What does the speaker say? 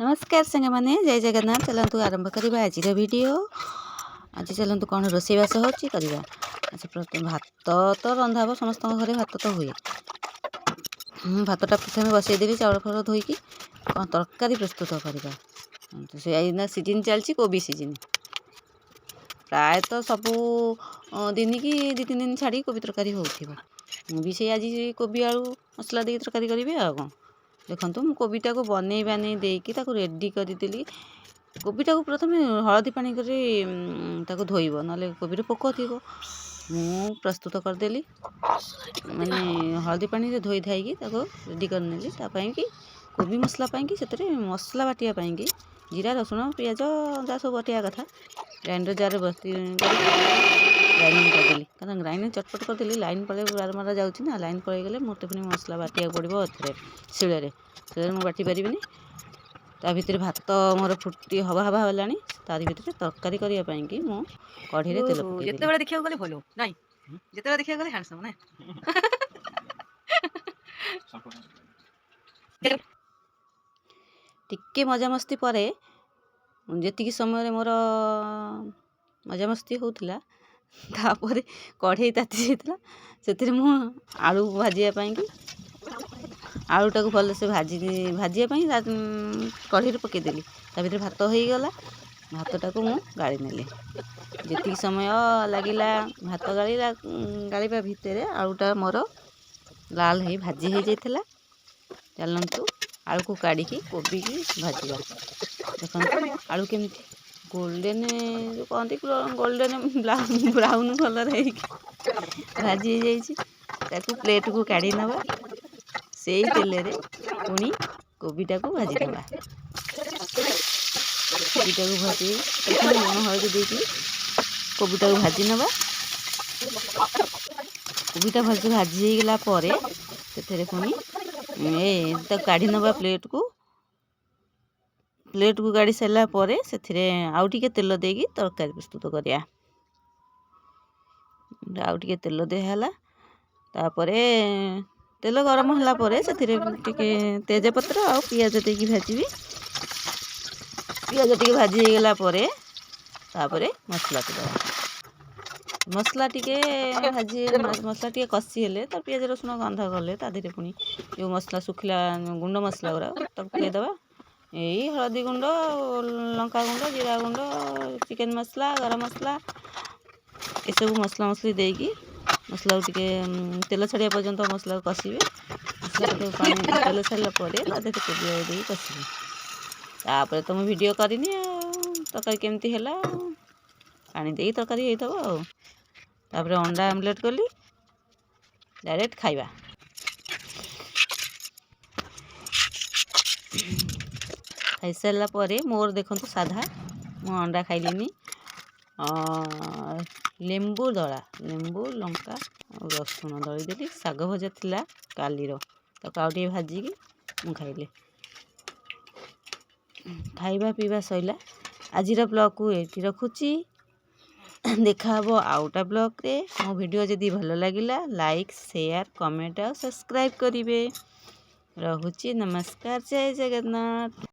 नमस्कार सांगे मैंने जय जगन्नाथ। चलतु आरंभ करवा आज वीडियो। आज चलतु कौन रोषेईबास होची करवा। अच्छा प्रथम भात तो रंधा हम समस्त घरे भात तो हुए। भातटा प्रथम बसईदेवी चाउल फल धोईकी कौन तरकारी प्रस्तुत करवा। तो से सीजन चलती कोबी सीजन प्रायतः सबू दिन की 2-3 दिन छाड़ी कोबी तरकारी होगी से आज कोबी आलू मसला दे तरकारी करेंगे आ कौन देखो मु कोबीटा को बनई बानी देकी रेडी करदेली। कोबीटा को प्रथम हलदी पानी कर धोइब ना कोबी पोक थी मु प्रस्तुत करदेली माने हलदी पानी से धोई धाई रेडी करनेली कि कोबी मसला पाई से मसला बाटिया पाई जीरा रसुण पियाज जहाँ सब बटिया कथा ग्राइंडर जार बस्ती ग्राइंडिंग करदेली कारण ग्राइंडिंग चटपट करदेली लाइन पड़े बारमार जाऊँगी ना लाइन पड़े गले मत पुणी मसला बाटिया पड़ो शिଳରେ मुझे बाटी पारि ता भितर भात मोर फुटी हवा हवा होलानी तारी भितर तरकारी करने मु कढ़ी रे तेल पकेइदेली। जेतेबेले देखिया गले भलो नाही जेतेबेले देखिया गले हैंडसम ना टिके मजामस्ती परे जेतिकी समय मोर मजामस्ती होउथिला तापरे कढ़ई ताती जाइतिला से मु आलू भाजिया कि आलूटा को भलसे भाजिया कढ़ी पकईदेली ता भीतर भात हो गला भातटा को मु गाड़ी नेली जी समय लगिला भात गाड़ा भितर आलूटा मोर लाल हो भाजी हो जाइथिला। चलतु आलू को काढ़ी कोबी की भाजवा देखो आलू केमी गोल्डन जो कहती गोल्डन ब्राउन कलर भाजी हो प्लेट को काढ़ी नवा से तेल रे पुणी कोबीटा को भाजी नवा कोबीटा को भाजी लुण हलदी देकी कोबीटा को भाजी नवा कोबीटा भाजी भाजी गला परे से पुणी ए काढ़ी नवा प्लेट को काढ़ी सारा पर से आउ टिके तेल देकी तरकारी प्रस्तुत करिया आउ टिके तेल देहला तापरे तेल गरम होला परे से तेजपत्र आ पियाज देकी भाजी पियाज टिके भाजी गला परे तापरे मसला को दवा मसला टिके भाजी मसला टिके कषी हेले तार पियाज रसुण गंध गले ता धीरे पुणी जो मसला सुखिला गुंड मसला गुरा पकईदवा यही हलदी गुंड लंका गुंड जीरा गुंड चिकेन मसला गरम मसला ये सब मसला मसली देकी मसला टिके तेल छाड़िया पर्यंत मसला को कषिबे मसला पानी तेल छाड़ा कोबी दे कषिबे तापर तो मुझे वीडियो करनी तरकारी केमती है पानी दे तरकारी होता अंडा आमलेट कली डायरेक्ट खाइबा। खाई सारा पर मोर देखो साधा मु अंडा खाइलिनी लेंबू दला लेंबू लंका रसुण दली देली शाग भजा थिला कालीर ताकि भाजिकी मु खाइली खाइबा पीवा सैला आजिर ब्लॉग को ये रखुची देखा आउटा ब्लॉग रे मो वीडियो जदि भल लगिला लाइक शेयर कमेंट और सब्सक्राइब करिवे। रहुची नमस्कार जय जगन्नाथ।